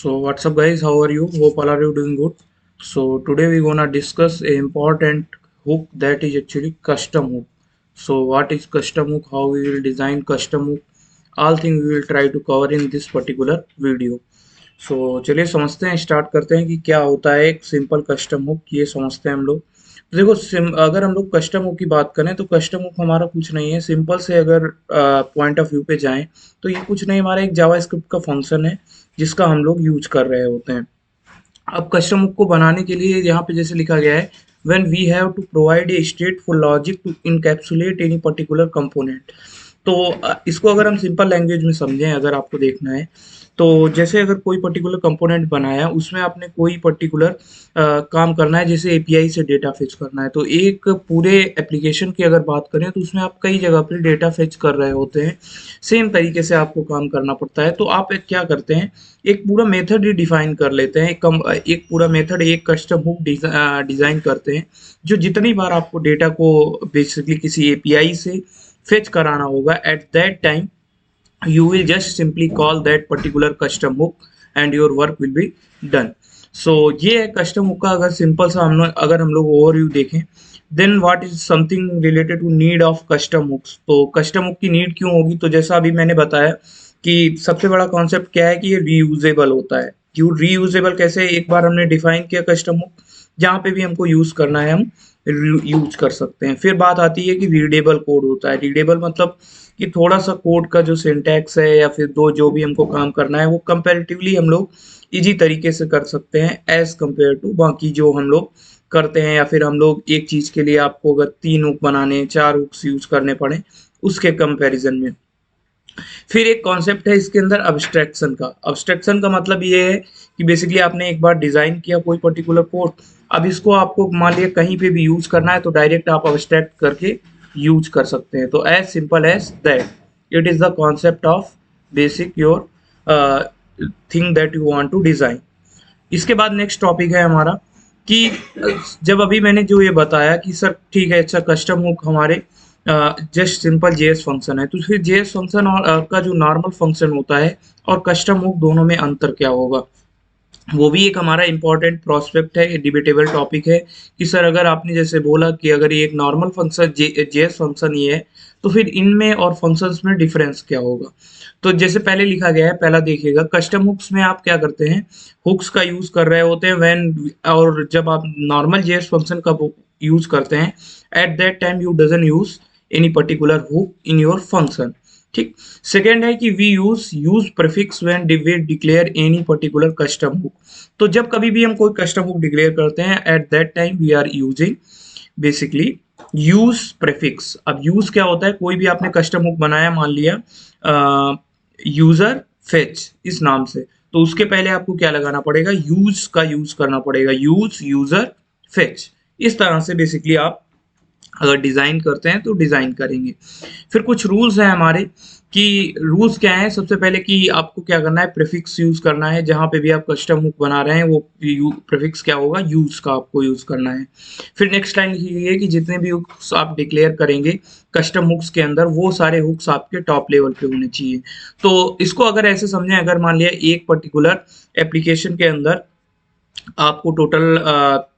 So what's up guys, how are you? Hope all are you doing good. So today we're gonna discuss a important hook that is actually custom hook. So what is custom hook, how we will design custom hook, all things we will try to cover in this particular video. सो चलिए समझते हैं, start करते हैं कि क्या होता है एक सिंपल कस्टम हुक, ये समझते हैं हम लोग। तो देखो अगर हम लोग कस्टम हुक की बात करें तो कस्टम हुक हमारा कुछ नहीं है, सिंपल से अगर पॉइंट ऑफ व्यू पे जाएं तो ये कुछ नहीं, हमारा एक जावास्क्रिप्ट का फंक्शन है जिसका हम लोग यूज कर रहे होते हैं। अब कस्टम हुक को बनाने के लिए यहाँ पे जैसे लिखा गया है, when we have to provide a stateful logic to encapsulate any particular component. तो इसको अगर हम सिंपल लैंग्वेज में समझें, अगर आपको देखना है तो जैसे अगर कोई पर्टिकुलर कंपोनेंट बनाया, उसमें आपने कोई पर्टिकुलर काम करना है, जैसे एपीआई से डेटा फेच करना है, तो एक पूरे एप्लीकेशन की अगर बात करें तो उसमें आप कई जगह पर डेटा फेच कर रहे होते हैं, सेम तरीके से आपको काम करना पड़ता है। तो आप एक क्या करते हैं, एक पूरा मेथड ही डिफाइन कर लेते हैं, एक पूरा मेथड, एक कस्टम हुक डिजाइन करते हैं, जो जितनी बार आपको डेटा को बेसिकली किसी एपीआई से फेच कराना होगा, eight that time you will just simply call that particular custom hook and your work will be done. So ये है custom hook का अगर सिंपल सा अगर हम लोग ओवरव्यू देखें, then what is something related to need of custom hooks। तो custom hook की नीड क्यों होगी, तो जैसा अभी मैंने बताया कि सबसे बड़ा कॉन्सेप्ट क्या है कि ये रीयूजेबल होता है। क्यों रीयूजेबल, कैसे, एक बार हमने डिफाइन किया कस्टम हुक, जहाँ पे भी हमको यूज करना है हम यूज कर सकते हैं। फिर बात आती है कि रीडेबल कोड होता है। रीडेबल मतलब कि थोड़ा सा कोड का जो सिंटैक्स है या फिर जो भी हमको काम करना है वो कंपैरेटिवली हम लोग इजी तरीके से कर सकते हैं एज कंपेयर टू बाकी जो हम लोग करते हैं, या फिर हम लोग एक चीज के लिए आपको अगर 3 हुक बनाने, 4 हुक्स यूज करने पड़े उसके कंपैरिजन में। फिर एक कॉन्सेप्ट है इसके अंदर अब्स्ट्रैक्शन का। अब्स्ट्रैक्शन का मतलब ये है कि बेसिकली आपने एक बार डिजाइन किया कोई पर्टिकुलर कोड, अब इसको आपको मान लिया कहीं पे भी यूज करना है तो डायरेक्ट आप अब्स्ट्रैक्ट करके यूज कर सकते हैं। तो as simple as that it is the concept of basic your thing that you want to design. इसके बाद नेक्स्ट टॉपिक है हमारा कि जब अभी मैंने जो ये बताया कि सर ठीक है, अच्छा कस्टम हुक हमारे जस्ट सिंपल जेएस फंक्शन है, तो फिर जेएस फंक्शन और का जो नॉर्मल फंक्शन होता है और कस्टम हुक दोनों में अंतर क्या होगा, वो भी एक हमारा इंपॉर्टेंट प्रोस्पेक्ट है, डिबेटेबल टॉपिक है कि सर अगर आपने जैसे बोला कि अगर ये एक नॉर्मल फंक्शन जेएस फंक्शन ये है तो फिर इनमें और फंक्शंस में डिफरेंस क्या होगा। तो जैसे पहले लिखा गया है, पहला देखिएगा, कस्टम हुक्स में आप क्या करते हैं, हुक्स का यूज कर रहे होते हैं व्हेन, और जब आप नॉर्मल जेएस फंक्शन का यूज करते हैं at that time you doesn't use any particular hook in your function. ठीक। सेकेंड है कि we use prefix when we declare any particular custom hook. तो जब कभी भी हम कोई कस्टम हुक डिक्लेयर करते हैं at that time we are using basically use prefix. अब यूज क्या होता है, कोई भी आपने कस्टम हुक बनाया, मान लिया यूजर फेच इस नाम से, तो उसके पहले आपको क्या लगाना पड़ेगा, यूज का यूज करना पड़ेगा, यूज यूजर फेच। इस तरह से बेसिकली आप अगर डिजाइन करते हैं तो डिजाइन करेंगे। फिर कुछ रूल्स हैं हमारे कि रूल्स क्या है, सबसे पहले कि आपको क्या करना है, प्रीफिक्स यूज करना है, जहां पे भी आप कस्टम हुक बना रहे हैं वो प्रीफिक्स क्या होगा, यूज का आपको यूज करना है। फिर नेक्स्ट लाइन लिखी गई है कि जितने भी हुक्स आप डिक्लेयर करेंगे कस्टम हुक्स के अंदर, वो सारे हुक्स आपके टॉप लेवल पे होने चाहिए। तो इसको अगर ऐसे समझें, अगर मान लिया एक पर्टिकुलर एप्लीकेशन के अंदर आपको टोटल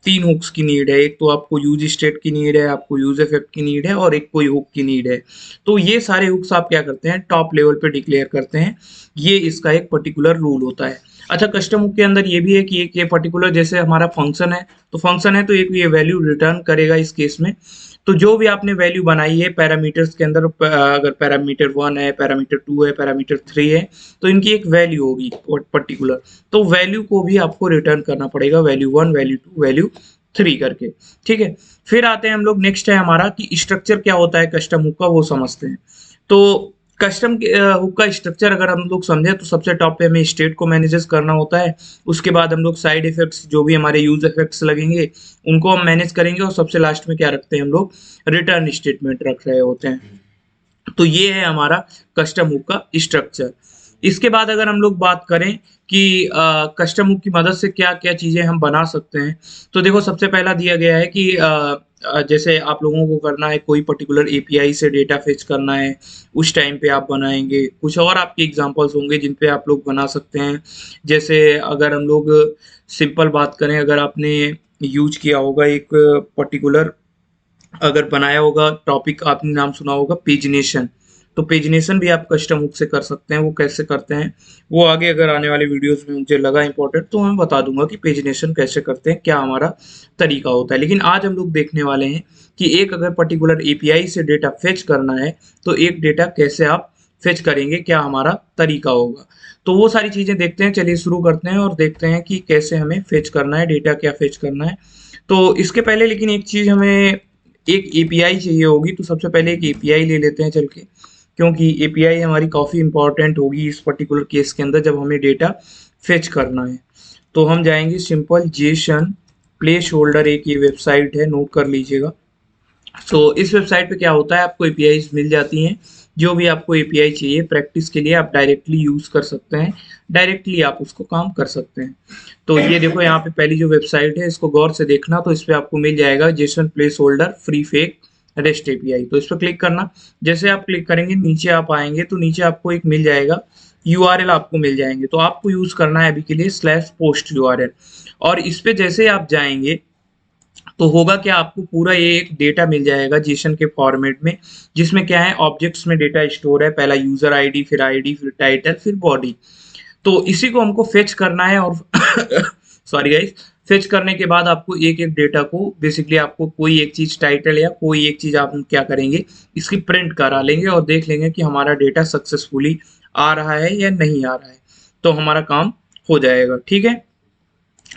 3 हुक्स की नीड है, एक तो आपको यूज स्टेट की नीड है, आपको यूज इफेक्ट की नीड है, और एक कोई हुक की नीड है। तो ये सारे हुक्स आप क्या करते हैं, टॉप लेवल पे डिक्लेयर करते हैं। ये इसका एक पर्टिकुलर रूल होता है। अच्छा, कस्टम हुक के अंदर ये भी है कि एक ये पर्टिकुलर, जैसे हमारा फंक्शन है तो फंक्शन है तो एक ये वैल्यू रिटर्न करेगा इस केस में। तो जो भी आपने वैल्यू बनाई है पैरामीटर्स के अंदर, अगर पैरामीटर 1 है, पैरामीटर 2 है, पैरामीटर 3 है, तो इनकी एक वैल्यू होगी पर्टिकुलर, तो वैल्यू को भी आपको रिटर्न करना पड़ेगा, वैल्यू 1, वैल्यू 2, वैल्यू 3 करके। ठीक है। फिर आते हैं हम लोग, नेक्स्ट है हमारा कि स्ट्रक्चर क्या होता है कस्टम हुक का, वो समझते हैं। तो कस्टम हुक का स्ट्रक्चर अगर हम लोग समझे तो सबसे टॉप पे हमें स्टेट को मैनेज करना होता है, उसके बाद हम लोग साइड इफेक्ट्स, जो भी हमारे यूज इफेक्ट्स लगेंगे उनको हम मैनेज करेंगे, और सबसे लास्ट में क्या रखते हैं हम लोग, रिटर्न स्टेटमेंट रख रहे होते हैं। तो ये है हमारा कस्टम हुक का स्ट्रक्चर। इसके बाद अगर हम लोग बात करें कि कस्टम हुक की मदद से क्या क्या चीजें हम बना सकते हैं, तो देखो सबसे पहला दिया गया है कि जैसे आप लोगों को करना है कोई पर्टिकुलर एपीआई से डेटा फेच करना है, उस टाइम पे आप बनाएंगे। कुछ और आपके एग्जांपल्स होंगे जिन पे आप लोग बना सकते हैं। जैसे अगर हम लोग सिंपल बात करें, अगर आपने यूज किया होगा एक पर्टिकुलर, अगर बनाया होगा टॉपिक, आपने नाम सुना होगा पेजिनेशन, तो पेजिनेशन भी आप कस्टम हुक से कर सकते हैं। वो कैसे करते हैं वो आगे अगर आने वाले वीडियोस में मुझे लगा इंपॉर्टेंट तो मैं बता दूंगा कि पेजिनेशन कैसे करते हैं, क्या हमारा तरीका होता है। लेकिन आज हम लोग देखने वाले हैं कि एक अगर पर्टिकुलर एपीआई से डेटा फेच करना है तो एक डेटा कैसे आप फेच करेंगे, क्या हमारा तरीका होगा। तो वो सारी चीजें देखते हैं। चलिए शुरू करते हैं और देखते हैं कि कैसे हमें फेच करना है, डेटा क्या फेच करना है। तो इसके पहले लेकिन एक चीज, हमें एक एपीआई चाहिए होगी। तो सबसे पहले एक एपीआई ले लेते हैं चल के, क्योंकि एपीआई हमारी काफ़ी इंपॉर्टेंट होगी इस पर्टिकुलर केस के अंदर जब हमें डेटा फेच करना है। तो हम जाएंगे सिंपल जेसन प्लेस होल्डर, एक ये वेबसाइट है, नोट कर लीजिएगा। सो इस वेबसाइट पे क्या होता है, आपको एपीआई मिल जाती हैं। जो भी आपको एपीआई चाहिए प्रैक्टिस के लिए आप डायरेक्टली यूज कर सकते हैं, डायरेक्टली आप उसको काम कर सकते हैं। तो ये देखो यहाँ पे पहली जो वेबसाइट है इसको गौर से देखना, तो इस पे आपको मिल जाएगा Jason place holder free fake rest API. तो इस पर क्लिक करना। जैसे आप क्लिक करेंगे नीचे आप आएंगे तो नीचे आपको एक मिल जाएगा यूआरएल, आपको मिल जाएंगे। तो आपको यूज करना है अभी के लिए /post यूआरएल। और इस पे जैसे आप जाएंगे तो होगा क्या, आपको पूरा ये एक डेटा मिल जाएगा जेसन के फॉर्मेट में, जिसमें क्या है ऑब्जेक्ट्स में डेटा स्टोर है। पहला यूजर आईडी, फिर टाइटल, फिर बॉडी। तो इसी को हमको फेच करना है। और सॉरी गाइस, फेच करने के बाद आपको एक एक डेटा को बेसिकली आपको कोई एक चीज टाइटल या कोई एक चीज आप क्या करेंगे, इसकी प्रिंट करा लेंगे और देख लेंगे कि हमारा डेटा सक्सेसफुली आ रहा है या नहीं आ रहा है। तो हमारा काम हो जाएगा। ठीक है,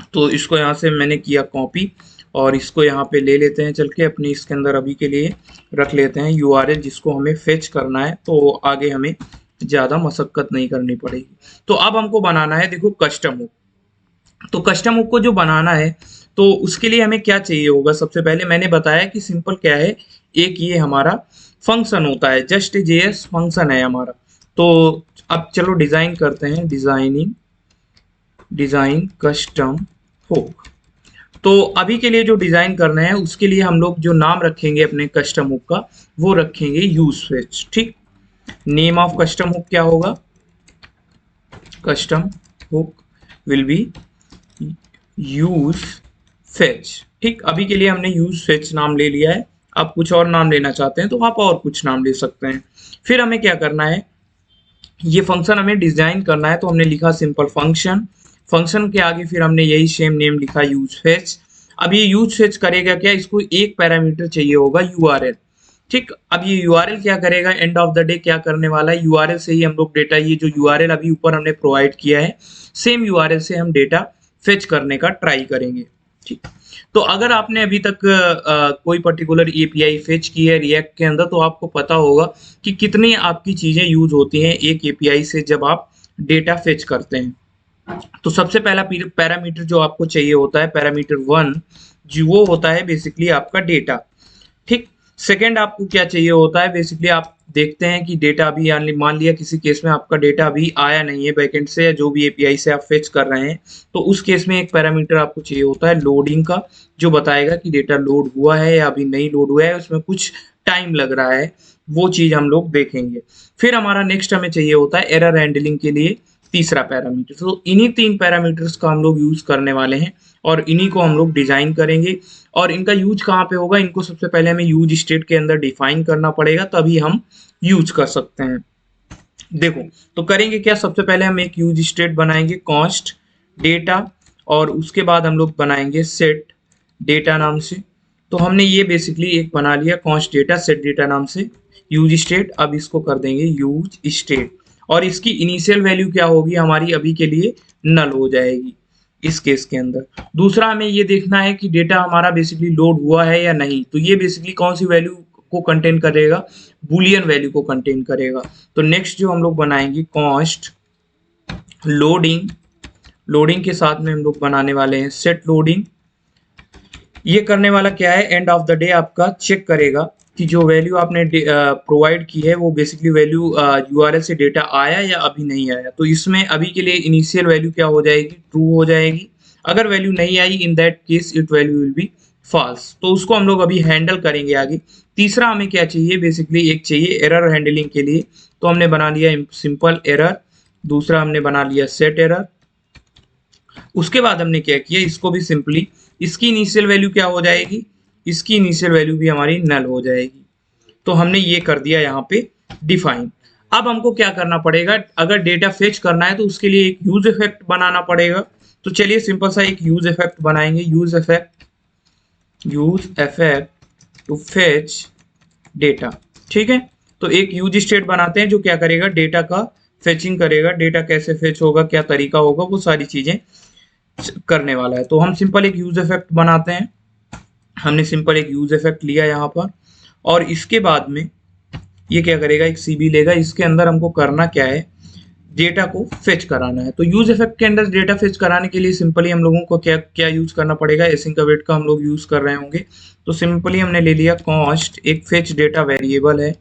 तो इसको यहाँ से मैंने किया कॉपी और इसको यहाँ पे ले लेते हैं चल के, अपनी इसके अंदर अभी के लिए रख लेते हैं यूआरएल जिसको हमें फेच करना है। तो आगे हमें ज़्यादा मशक्कत नहीं करनी पड़ेगी। तो अब हमको बनाना है देखो कस्टम हुक। तो कस्टम हुक को जो बनाना है तो उसके लिए हमें क्या चाहिए होगा, सबसे पहले मैंने बताया कि सिंपल क्या है, एक ये हमारा फंक्शन होता है, जस्ट जेएस फंक्शन है हमारा। तो अब चलो डिजाइन करते हैं, डिजाइन कस्टम हुक। तो अभी के लिए जो डिजाइन करना है उसके लिए हम लोग जो नाम रखेंगे अपने कस्टम हुक का वो रखेंगे यूज फेच। ठीक, नेम ऑफ कस्टम हुक क्या होगा, custom hook will be use fetch. ठीक, अभी के लिए हमने यूज फेच नाम ले लिया है। आप कुछ और नाम लेना चाहते हैं तो आप और कुछ नाम ले सकते हैं। फिर हमें क्या करना है, ये फंक्शन हमें डिजाइन करना है। तो हमने लिखा सिंपल फंक्शन, फंक्शन के आगे फिर हमने यही सेम नेम लिखा यूज फेच। अब ये यूज फेच करेगा क्या, इसको एक पैरामीटर चाहिए होगा यूआरएल। ठीक, अब ये यूआरएल क्या करेगा, एंड ऑफ द डे क्या करने वाला है, यूआरएल से ही हम लोग डेटा, ये जो यूआरएल अभी ऊपर हमने प्रोवाइड किया है सेम यूआरएल से हम डेटा फेच करने का ट्राई करेंगे। ठीक, तो अगर आपने अभी तक कोई पर्टिकुलर एपीआई फेच की है रिएक्ट के अंदर तो आपको पता होगा कि कितनी आपकी चीजें यूज होती हैं एक एपीआई से जब आप डेटा फेच करते हैं। तो सबसे पहला पैरामीटर जो आपको चाहिए होता है, पैरामीटर 1, जो वो होता है बेसिकली आपका डेटा। ठीक, सेकंड आपको क्या चाहिए होता है, बेसिकली आप देखते हैं कि डेटा अभी, मान लिया किसी केस में आपका डेटा अभी आया नहीं है बैकएंड से या जो भी एपीआई से आप फेच कर रहे हैं, तो उस केस में एक पैरामीटर आपको चाहिए होता है लोडिंग का, जो बताएगा कि डेटा लोड हुआ है या अभी नहीं लोड हुआ है, उसमें कुछ टाइम लग रहा है, वो चीज हम लोग देखेंगे। फिर हमारा नेक्स्ट हमें चाहिए होता है एरर हैंडलिंग के लिए तीसरा पैरामीटर। तो इन्हीं 3 पैरामीटर्स का हम लोग यूज करने वाले हैं और इन्हीं को हम लोग डिजाइन करेंगे। और इनका यूज कहाँ पे होगा, इनको सबसे पहले हमें यूज स्टेट के अंदर डिफाइन करना पड़ेगा, तभी हम यूज कर सकते हैं। देखो, तो करेंगे क्या, सबसे पहले हम एक यूज स्टेट बनाएंगे कॉन्स्ट डेटा, और उसके बाद हम लोग बनाएंगे सेट डेटा नाम से। तो हमने ये बेसिकली एक बना लिया कॉन्स्ट डेटा सेट डेटा नाम से यूज स्टेट। अब इसको कर देंगे यूज स्टेट और इसकी इनिशियल वैल्यू क्या होगी, हमारी अभी के लिए नल हो जाएगी इस केस के अंदर। दूसरा हमें ये देखना है कि डेटा हमारा बेसिकली लोड हुआ है या नहीं। तो ये बेसिकली कौन सी वैल्यू को कंटेन करेगा, बुलियन वैल्यू को कंटेन करेगा। तो नेक्स्ट जो हम लोग बनाएंगे कॉन्स्ट लोडिंग, लोडिंग के साथ में हम लोग बनाने वाले हैं सेट लोडिंग। ये करने वाला क्या है, एंड ऑफ द डे आपका चेक करेगा कि जो वैल्यू आपने प्रोवाइड की है वो बेसिकली वैल्यू यूआरएल से डेटा आया या अभी नहीं आया। तो इसमें अभी के लिए इनिशियल वैल्यू क्या हो जाएगी, ट्रू हो जाएगी। अगर वैल्यू नहीं आई in that case it value will be false. तो उसको हम लोग अभी हैंडल करेंगे आगे। तीसरा हमें क्या चाहिए, बेसिकली एक चाहिए एरर हैंडलिंग के लिए, तो हमने बना लिया सिंपल एरर। दूसरा हमने बना लिया सेट एरर। उसके बाद हमने क्या किया, इसको भी सिंपली, इसकी इनिशियल वैल्यू क्या हो जाएगी, इसकी इनिशियल वैल्यू भी हमारी नल हो जाएगी। तो हमने ये कर दिया यहाँ पे डिफाइन। अब हमको क्या करना पड़ेगा, अगर डेटा फेच करना है तो उसके लिए एक यूज इफेक्ट बनाना पड़ेगा। तो चलिए सिंपल सा एक यूज इफेक्ट बनाएंगे। Use effect to fetch data. ठीक है, तो एक यूज स्टेट बनाते हैं जो क्या करेगा, डेटा का फेचिंग करेगा। डेटा कैसे फेच होगा, क्या तरीका होगा, वो सारी चीजें करने वाला है। तो हम सिंपल एक यूज इफेक्ट बनाते हैं। हमने सिंपल एक यूज इफेक्ट लिया यहाँ पर, और इसके बाद में ये क्या करेगा, एक सीबी लेगा। इसके अंदर हमको करना क्या है, डेटा को फेच कराना है। तो यूज इफेक्ट के अंदर डेटा फेच कराने के लिए सिंपली हम लोगों को क्या क्या यूज करना पड़ेगा, एसिंक अवेट का हम लोग यूज कर रहे होंगे। तो सिंपली हमने ले लिया कॉस्ट, एक फेच डेटा वेरिएबल है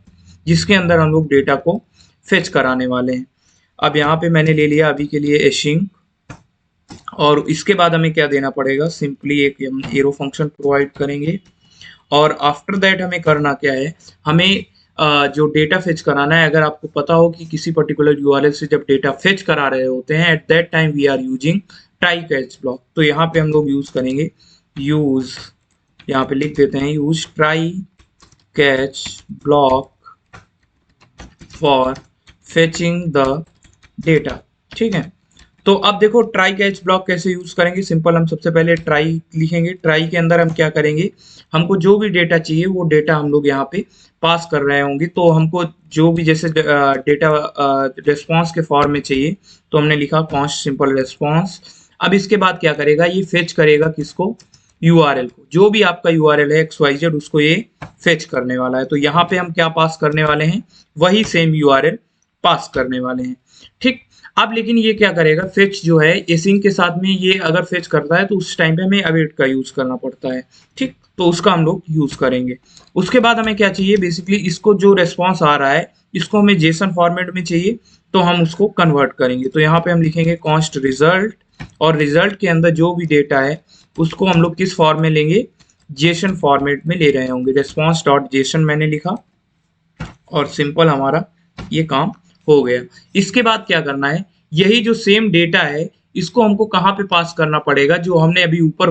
जिसके अंदर हम लोग डेटा को फेच कराने वाले हैं। अब यहाँ पे मैंने ले लिया अभी के लिए एसिंक, और इसके बाद हमें क्या देना पड़ेगा, सिंपली एक एरो फंक्शन प्रोवाइड करेंगे। और आफ्टर दैट हमें करना क्या है, हमें जो डेटा फेच कराना है, अगर आपको पता हो कि किसी पर्टिकुलर यूआरएल से जब डेटा फेच करा रहे होते हैं, at that time we are using try catch block. तो यहाँ पे हम लोग यूज करेंगे यूज, यहाँ पे लिख देते हैं use try catch block for fetching the data. ठीक है, तो अब देखो ट्राई कैच ब्लॉक कैसे यूज करेंगे। सिंपल, हम सबसे पहले ट्राई लिखेंगे। ट्राई के अंदर हम क्या करेंगे, हमको जो भी डेटा चाहिए वो डेटा हम लोग यहाँ पे पास कर रहे होंगे। तो हमको जो भी जैसे डेटा रिस्पॉन्स के फॉर्म में चाहिए, तो हमने लिखा कॉन्स्ट सिंपल रिस्पॉन्स। अब इसके बाद क्या करेगा, ये फेच करेगा किसको, यूआरएल को। जो भी आपका यूआरएल है XYZ, उसको ये फेच करने वाला है। तो यहाँ पे हम क्या पास करने वाले हैं, वही सेम यूआरएल पास करने वाले हैं। ठीक, अब लेकिन ये क्या करेगा, फेच जो है एसिंक के साथ में, ये अगर फेच करता है तो उस टाइम पे हमें अवेट का यूज करना पड़ता है। ठीक, तो उसका हम लोग यूज करेंगे। उसके बाद हमें क्या चाहिए, बेसिकली इसको जो रेस्पॉन्स आ रहा है इसको हमें जेसन फॉर्मेट में चाहिए, तो हम उसको कन्वर्ट करेंगे। तो यहाँ पे हम लिखेंगे कॉन्स्ट रिजल्ट, और रिजल्ट के अंदर जो भी डेटा है उसको हम लोग किस फॉर्म में लेंगे, जेसन फॉर्मेट में ले रहे होंगे। रेस्पॉन्स डॉट जेसन मैंने लिखा, और सिंपल हमारा ये काम हो गया। इसके बाद क्या करना है, यही जो सेम डेटा है इसको हमको कहाँ पे पास करना पड़ेगा, जो हमने अभी ऊपर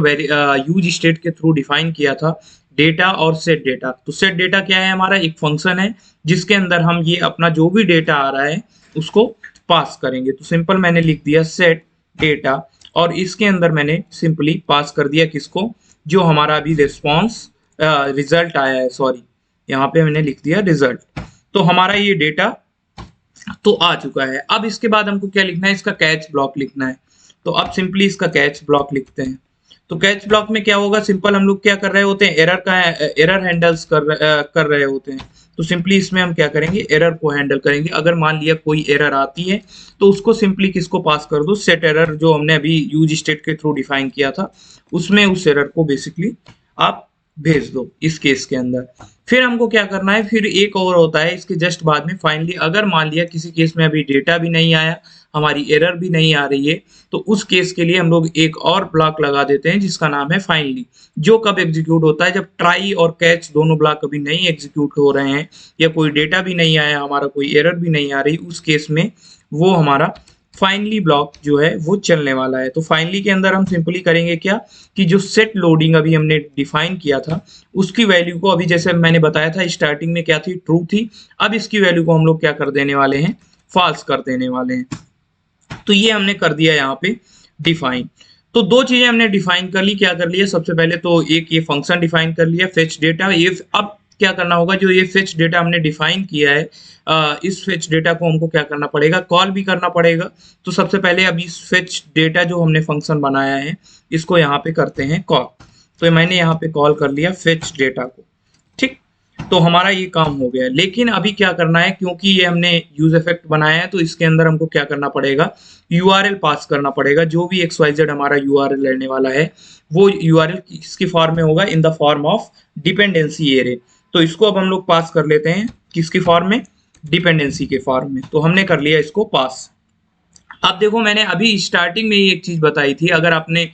यूज स्टेट के थ्रू डिफाइन किया था, डेटा और सेट डेटा। तो सेट डेटा क्या है, हमारा एक फंक्शन है जिसके अंदर हम ये अपना जो भी डेटा आ रहा है उसको पास करेंगे। तो सिंपल मैंने लिख दिया सेट डेटा, और इसके अंदर मैंने सिंपली पास कर दिया किसको, जो हमारा अभी रिस्पॉन्स रिजल्ट आया है, सॉरी यहाँ पे मैंने लिख दिया रिजल्ट। तो हमारा ये डेटा तो आ चुका है। अब इसके बाद हमको क्या लिखना है, इसका कैच ब्लॉक लिखना है। तो अब सिंपली इसका कैच ब्लॉक लिखते हैं। तो कैच ब्लॉक में क्या होगा, सिंपल हम लोग क्या कर रहे होते हैं, एरर हैंडल्स कर रहे होते हैं। तो सिंपली इसमें हम क्या करेंगे, एरर को हैंडल करेंगे। अगर मान लिया कोई एरर आती है तो उसको सिंपली किसको पास कर दो, सेट एरर जो हमने अभी यूज स्टेट के थ्रू डिफाइन किया था उसमें उस एरर को बेसिकली आप भेज दो इस केस के अंदर। फिर हमको क्या करना है, फिर एक और होता है इसके जस्ट बाद में, फाइनली अगर मान लिया किसी केस में अभी डेटा भी नहीं आया, हमारी एरर भी नहीं आ रही है, तो उस केस के लिए हम लोग एक और ब्लॉक लगा देते हैं जिसका नाम है फाइनली। जो कब एग्जीक्यूट होता है, जब ट्राई और कैच दोनों ब्लॉक अभी नहीं एग्जीक्यूट हो रहे हैं, या कोई डेटा भी नहीं आया हमारा, कोई एरर भी नहीं आ रही, उस केस में वो हमारा फाइनली ब्लॉक जो है वो चलने वाला है। तो फाइनली के अंदर हम सिंपली करेंगे क्या, कि जो सेट लोडिंग अभी हमने डिफाइन किया था उसकी वैल्यू को, अभी जैसे मैंने बताया था स्टार्टिंग में क्या थी, ट्रू थी, अब इसकी वैल्यू को हम लोग क्या कर देने वाले हैं, फॉल्स कर देने वाले हैं। तो ये हमने कर दिया यहाँ पे डिफाइन। तो दो चीजें हमने डिफाइन कर ली। क्या कर लिया, सबसे पहले तो एक ये फंक्शन डिफाइन कर लिया फेच डेटा। ये अब क्या करना होगा, जो ये फेच डेटा हमने डिफाइन किया है, इस फेच डेटा को हमको क्या करना पड़ेगा, कॉल भी करना पड़ेगा। तो सबसे पहले अब इस फेच डेटा जो हमने फंक्शन बनाया है इसको यहाँ पे करते हैं कॉल। तो मैंने यहाँ पे कॉल कर लिया फेच डेटा को। ठीक, तो हमारा ये काम हो गया। लेकिन अभी क्या करना है, क्योंकि ये हमने यूज इफेक्ट बनाया है तो इसके अंदर हमको क्या करना पड़ेगा, यूआरएल पास करना पड़ेगा। जो भी XYZ हमारा यूआरएल रहने वाला है वो यूआरएल किसकी फॉर्म में होगा, in the form of dependency array. तो इसको अब हम लोग पास कर लेते हैं किसकी फॉर्म में, डिपेंडेंसी के फॉर्म में। तो हमने कर लिया इसको पास। अब देखो मैंने अभी स्टार्टिंग में ही एक चीज बताई थी, अगर आपने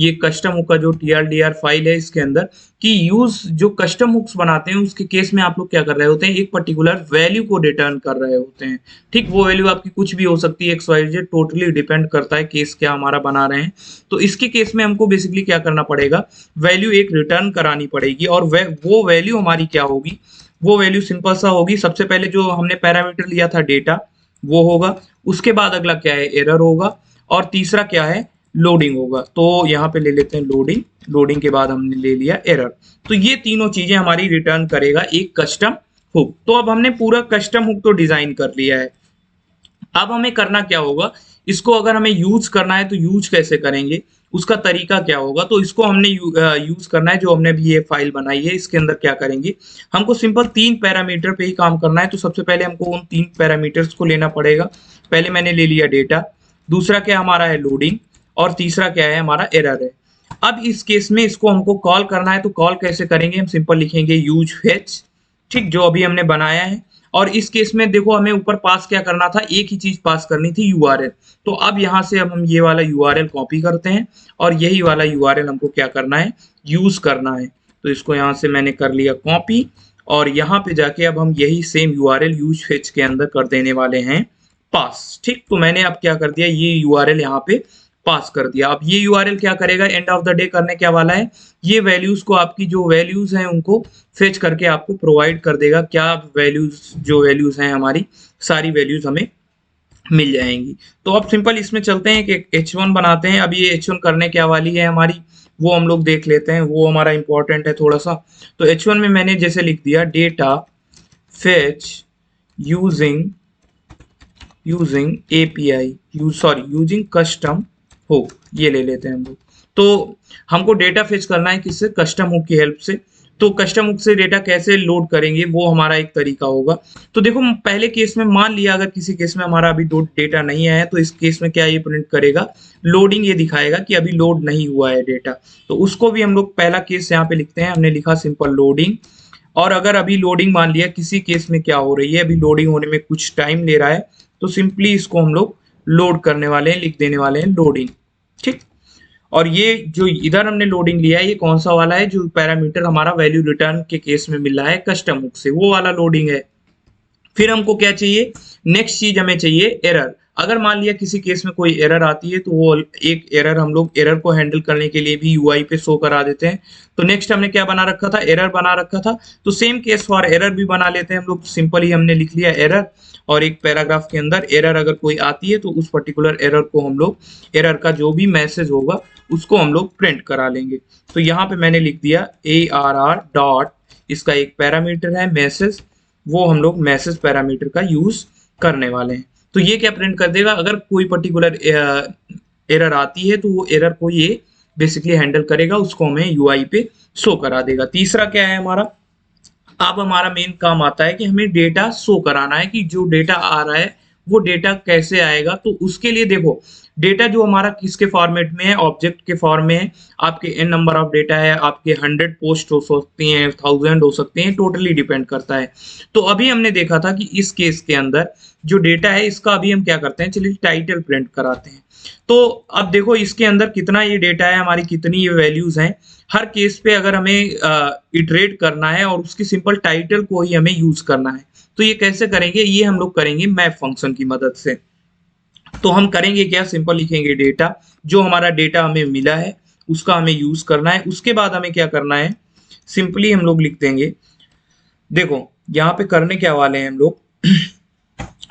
ये कस्टम हुक का जो TLDR फाइल है इसके अंदर कि यूज जो कस्टम हुक्स बनाते हैं उसके केस में आप लोग क्या कर रहे होते हैं, एक पर्टिकुलर वैल्यू को रिटर्न कर रहे होते हैं। ठीक, वो वैल्यू आपकी कुछ भी हो सकती है, XYZ, टोटली डिपेंड करता है केस क्या हमारा बना रहे हैं। तो इसके केस में हमको बेसिकली क्या करना पड़ेगा, वैल्यू एक रिटर्न करानी पड़ेगी और वो वैल्यू हमारी क्या होगी, वो वैल्यू सिंपल सा होगी। सबसे पहले जो हमने पैरामीटर लिया था डेटा वो होगा, उसके बाद अगला क्या है, एरर होगा, और तीसरा क्या है, लोडिंग होगा। तो यहाँ पे ले लेते हैं लोडिंग, लोडिंग के बाद हमने ले लिया एरर। तो ये तीनों चीजें हमारी रिटर्न करेगा एक कस्टम हुक। तो अब हमने पूरा कस्टम हुक तो डिजाइन कर लिया है। अब हमें करना क्या होगा, इसको अगर हमें यूज करना है तो यूज कैसे करेंगे, उसका तरीका क्या होगा। तो इसको हमने यूज करना है, जो हमने भी ये फाइल बनाई है इसके अंदर क्या करेंगे, हमको सिंपल 3 पैरामीटर पे ही काम करना है। तो सबसे पहले हमको उन 3 पैरामीटर्स को लेना पड़ेगा। पहले मैंने ले लिया डेटा, दूसरा क्या हमारा है लोडिंग, और तीसरा क्या है हमारा एरर है। अब इस केस में इसको हमको कॉल करना है, तो कॉल कैसे करेंगे, हम सिंपल लिखेंगे यूज फेच, ठीक, जो अभी हमने बनाया है। और इस केस में देखो हमें ऊपर पास क्या करना था, एक ही चीज पास करनी थी, यूआरएल। तो अब यहाँ से अब हम ये वाला यूआरएल कॉपी करते हैं और यही वाला यूआरएल हमको क्या करना है, यूज करना है। तो इसको यहाँ से मैंने कर लिया कॉपी, और यहाँ पे जाके अब हम यही सेम यूआरएल यूज फेच के अंदर कर देने वाले हैं पास। ठीक, तो मैंने अब क्या कर दिया, ये यूआरएल यहाँ पे पास कर दिया। अब ये यूआरएल क्या करेगा, एंड ऑफ द डे करने क्या वाला है, ये वैल्यूज को, आपकी जो वैल्यूज हैं उनको फेच करके आपको प्रोवाइड कर देगा। क्या वैल्यूज, जो वैल्यूज हैं हमारी सारी वैल्यूज हमें मिल जाएंगी। तो अब सिंपल इसमें चलते हैं कि H1 बनाते हैं। अब ये H1 करने क्या वाली है हमारी, वो हम लोग देख लेते हैं, वो हमारा इंपॉर्टेंट है थोड़ा सा। तो H1 में मैंने जैसे लिख दिया data fetch using API, using custom hook, ये ले लेते हैं हम लोग। तो हमको डेटा फेच करना है किससे, कस्टम हुक की हेल्प से। तो कस्टम हुक से डेटा कैसे लोड करेंगे, वो हमारा एक तरीका होगा। तो देखो पहले केस में मान लिया अगर किसी केस में हमारा अभी डेटा नहीं आया है, तो इस केस में क्या ये प्रिंट करेगा, लोडिंग, ये दिखाएगा कि अभी लोड नहीं हुआ है डेटा। तो उसको भी हम लोग पहला केस यहाँ पे लिखते हैं, हमने लिखा सिंपल लोडिंग। और अगर अभी लोडिंग मान लिया किसी केस में क्या हो रही है, अभी लोडिंग होने में कुछ टाइम ले रहा है, तो सिंपली इसको हम लोग लोड करने वाले हैं, लिख देने वाले हैं लोडिंग। ठीक, और ये जो इधर हमने लोडिंग लिया है ये कौन सा वाला है, जो पैरामीटर हमारा वैल्यू रिटर्न के केस में मिल रहा है कस्टम हुक से, वो वाला लोडिंग है। फिर हमको क्या चाहिए, नेक्स्ट चीज हमें चाहिए एरर। अगर मान लिया किसी केस में कोई एरर आती है, तो वो एक एरर हम लोग एरर को हैंडल करने के लिए भी यूआई पे शो करा देते हैं। तो नेक्स्ट हमने क्या बना रखा था, एरर बना रखा था। तो सेम केस फॉर एरर भी बना लेते हैं हम लोग। सिंपल ही हमने लिख लिया एरर, और एक पैराग्राफ के अंदर एरर अगर कोई आती है तो उस पर्टिकुलर एरर को हम लोग, एरर का जो भी मैसेज होगा उसको हम लोग प्रिंट करा लेंगे। तो यहाँ पे मैंने लिख दिया ARR डॉट, इसका एक पैरामीटर है मैसेज, वो हम लोग मैसेज पैरामीटर का यूज करने वाले हैं। तो ये क्या प्रिंट कर देगा, अगर कोई पर्टिकुलर एरर आती है तो वो एरर को ये बेसिकली हैंडल करेगा, उसको हमें यूआई पे शो करा देगा। तीसरा क्या है हमारा, अब हमारा मेन काम आता है कि हमें डेटा शो कराना है कि जो डेटा आ रहा है वो डेटा कैसे आएगा। तो उसके लिए देखो डेटा जो हमारा किसके फॉर्मेट में है, ऑब्जेक्ट के फॉर्म में है। आपके n नंबर ऑफ डेटा है, आपके 100 पोस्ट हो सकती हैं, 1000 हो सकती हैं, टोटली डिपेंड करता है। तो अभी हमने देखा था कि इस केस के अंदर जो डेटा है इसका अभी हम क्या करते हैं, चलिए टाइटल प्रिंट कराते हैं। तो अब देखो इसके अंदर कितना ये डेटा है, हमारी कितनी ये वैल्यूज हैं। हर केस पे अगर हमें इटरेट करना है और उसकी सिंपल टाइटल को ही हमें यूज करना है, तो ये कैसे करेंगे, ये हम लोग करेंगे मैप फंक्शन की मदद से। तो हम करेंगे क्या, सिंपल लिखेंगे डेटा, जो हमारा डेटा हमें मिला है उसका हमें यूज करना है। उसके बाद हमें क्या करना है, सिंपली हम लोग लिख देंगे, देखो यहाँ पे करने क्या वाले हैं हम लोग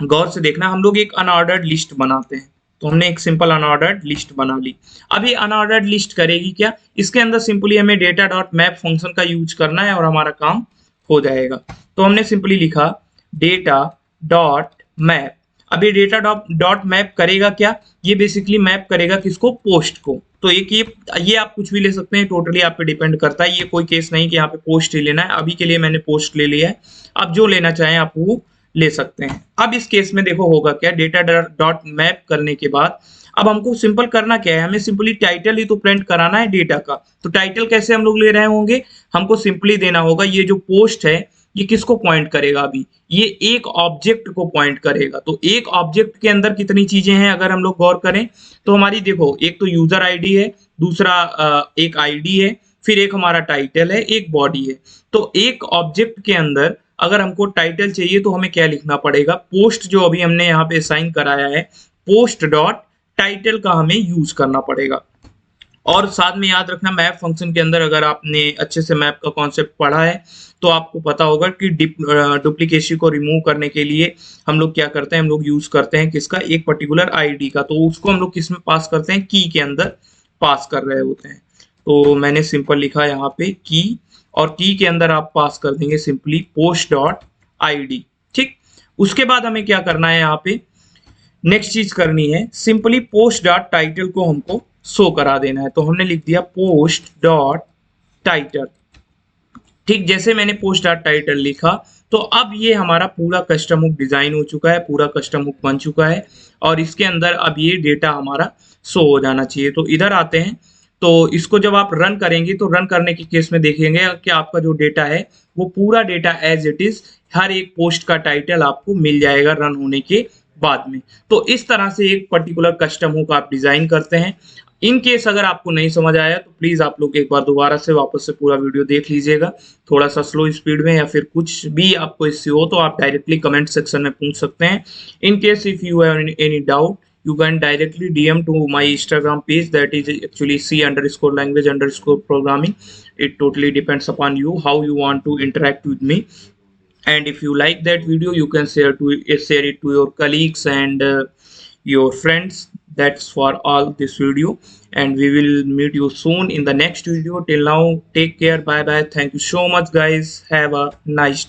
गौर से देखना, हम लोग एक अनऑर्डर्ड लिस्ट बनाते हैं। तो हमने एक सिंपल अनऑर्डर्ड लिस्ट बना ली। अब ये अनऑर्डर्ड लिस्ट करेगी क्या, इसके अंदर सिंपली हमें डेटा डॉट मैप फंक्शन का यूज करना है और हमारा काम हो जाएगा। तो हमने सिंपली लिखा डेटा डॉट मैप। अब ये डेटा डॉट मैप करेगा क्या, ये बेसिकली मैप करेगा किसको, पोस्ट को। तो एक ये आप कुछ भी ले सकते हैं, टोटली आप पे डिपेंड करता है। ये कोई केस नहीं कि यहाँ पे पोस्ट ही लेना है, अभी के लिए मैंने पोस्ट ले लिया है, आप जो लेना चाहें आप वो ले सकते हैं। अब इस केस में देखो होगा क्या, डेटा डॉट मैप करने के बाद अब हमको सिंपल करना क्या है, हमें सिंपली टाइटल ही तो प्रिंट कराना है डेटा का। तो टाइटल कैसे हम लोग ले रहे होंगे, हमको सिंपली देना होगा ये जो पोस्ट है ये किसको पॉइंट करेगा? अभी ये एक ऑब्जेक्ट को पॉइंट करेगा। तो एक ऑब्जेक्ट के अंदर कितनी चीजें हैं अगर हम लोग गौर करें तो हमारी देखो, एक तो यूजर आईडी है, दूसरा एक आईडी है, फिर एक हमारा टाइटल है, एक बॉडी है। तो एक ऑब्जेक्ट के अंदर अगर हमको टाइटल चाहिए तो हमें क्या लिखना पड़ेगा? पोस्ट, जो अभी हमने यहाँ पे असाइन कराया है, पोस्ट डॉट टाइटल का हमें यूज करना पड़ेगा। और साथ में याद रखना, मैप फंक्शन के अंदर अगर आपने अच्छे से मैप का कॉन्सेप्ट पढ़ा है तो आपको पता होगा कि डुप्लीकेसी को रिमूव करने के लिए हम लोग क्या करते हैं, हम लोग यूज करते हैं किसका? एक पर्टिकुलर आईडी का। तो उसको हम लोग किस में पास करते हैं? की के अंदर पास कर रहे होते हैं। तो मैंने सिंपल लिखा यहाँ पे की, और की के अंदर आप पास कर देंगे सिंपली पोस्ट डॉट आईडी। ठीक, उसके बाद हमें क्या करना है? यहाँ पे नेक्स्ट चीज करनी है, सिंपली पोस्ट डॉट टाइटल को हमको शो करा देना है। तो हमने लिख दिया पोस्ट डॉट टाइटल। ठीक, जैसे मैंने पोस्ट डॉट टाइटल लिखा तो अब ये हमारा पूरा कस्टम हुक डिजाइन हो चुका है, पूरा कस्टम हुक बन चुका है, और इसके अंदर अब ये डेटा हमारा शो हो जाना चाहिए। तो इधर आते हैं, तो इसको जब आप रन करेंगे तो रन करने के केस में देखेंगे कि आपका जो डेटा है वो पूरा डेटा एज इट इज, हर एक पोस्ट का टाइटल आपको मिल जाएगा रन होने के बाद में। तो इस तरह से एक पर्टिकुलर कस्टम हुक आप डिजाइन करते हैं। इन केस अगर आपको नहीं समझ आया तो प्लीज आप लोग एक बार दोबारा से वापस से पूरा वीडियो देख लीजिएगा, थोड़ा सा स्लो स्पीड में, या फिर कुछ भी आपको इससे हो तो आप डायरेक्टली कमेंट सेक्शन में पूछ सकते हैं। In case if you have any doubt you can directly DM to my Instagram page, that is actually C_language_programming. It totally depends upon you how you want to interact with me. And if you like that video, you can share it to your colleagues and your friends. That's for all this video, and we will meet you soon in the next video. Till now, take care, bye bye, thank you so much guys, have a nice day.